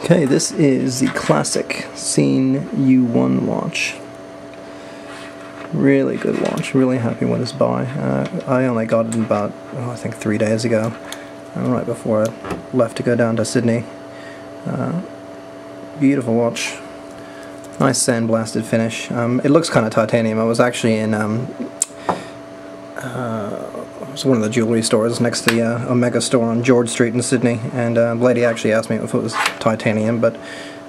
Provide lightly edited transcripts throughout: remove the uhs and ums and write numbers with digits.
Okay, this is the classic Sinn U1 watch. Really good watch, really happy with this buy. I only got it about, I think 3 days ago, right before I left to go down to Sydney. Beautiful watch. Nice sandblasted finish. It looks kind of titanium. I was actually in it was one of the jewelry stores next to the Omega store on George Street in Sydney, and the lady actually asked me if it was titanium, but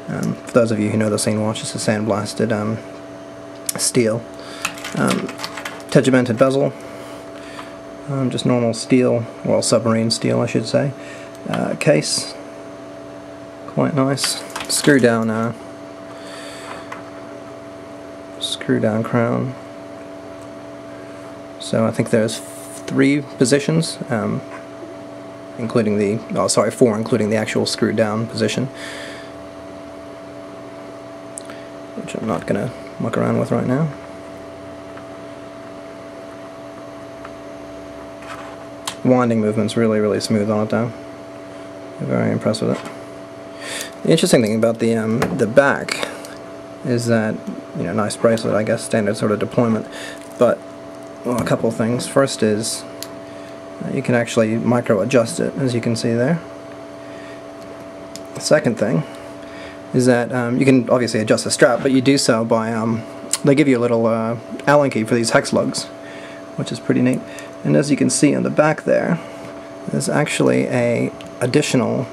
for those of you who know the Sinn watch, it's a sandblasted steel. Tegimented bezel, just normal steel, well, submarine steel I should say. Case, quite nice. Screw down crown. So I think there's 3 positions, including the, oh sorry, 4 including the actual screwed down position, which I'm not going to muck around with right now. Winding movement's really smooth on it though. I'm very impressed with it. The interesting thing about the back is that, you know, nice bracelet, I guess, standard sort of deployment, but well, a couple of things. First is you can actually micro adjust it, as you can see there. The second thing is that you can obviously adjust the strap, but you do so by they give you a little Allen key for these hex lugs, which is pretty neat. And as you can see on the back there's actually a additional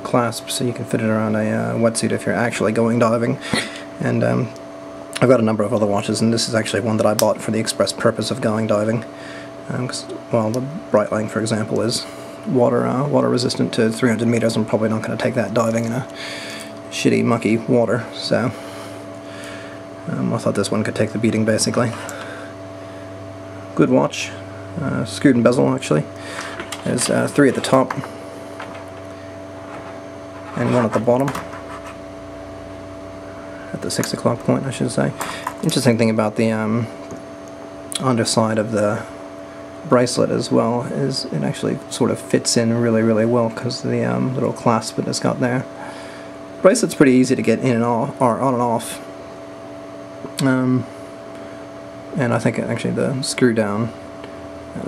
clasp, so you can fit it around a wetsuit if you're actually going diving. And I've got a number of other watches, and this is actually one that I bought for the express purpose of going diving. Well, the Breitling, for example, is water resistant to 300 meters. I'm probably not going to take that diving in a shitty, mucky water, so I thought this one could take the beating, basically. Good watch. Screwed and bezel, actually. There's 3 at the top and 1 at the bottom, at the 6 o'clock point, I should say. Interesting thing about the underside of the bracelet as well is it actually sort of fits in really well because of the little clasp that it's got there. Bracelet's pretty easy to get in and off, or on and off, and I think actually the screw down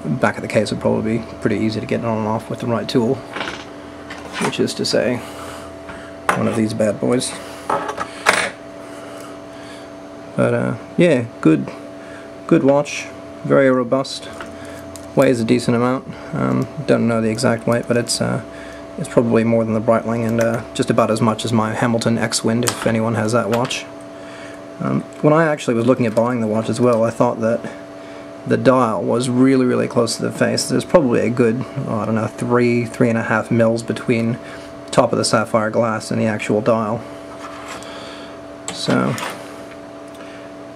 back of the case would probably be pretty easy to get on and off with the right tool, which is to say one of these bad boys. But yeah, good watch, very robust, weighs a decent amount. Don't know the exact weight, but it's probably more than the Breitling, and just about as much as my Hamilton X-Wind, if anyone has that watch. When I actually was looking at buying the watch as well, I thought that the dial was really close to the face. There's probably a good, I don't know, 3.5 mils between top of the sapphire glass and the actual dial. So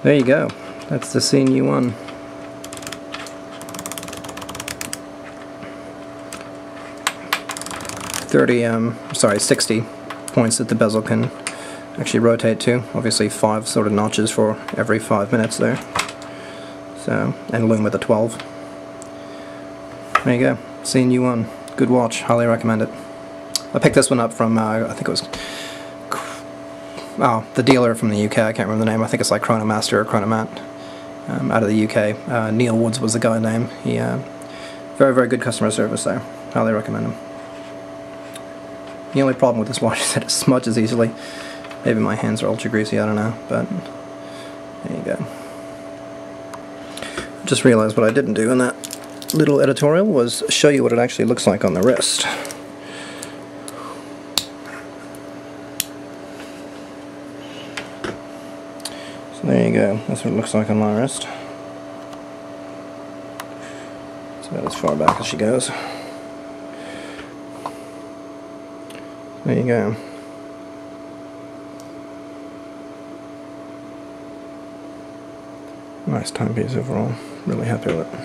there you go. That's the Sinn U1. Sorry, 60 points that the bezel can actually rotate to. Obviously 5 sort of notches for every 5 minutes there. So, and loom with a 12. There you go. Sinn U1. Good watch. Highly recommend it. I picked this one up from, I think it was, the dealer from the UK, I can't remember the name. I think it's like Chronomaster or Chronomat, out of the UK. Neil Woods was the guy's name. He, very good customer service there. Highly recommend him. The only problem with this watch is that it smudges easily. Maybe my hands are ultra greasy, I don't know, but there you go. Just realized what I didn't do in that little editorial was show you what it actually looks like on the wrist. So there you go, that's what it looks like on my wrist. It's about as far back as she goes. There you go. Nice timepiece overall. Really happy with it.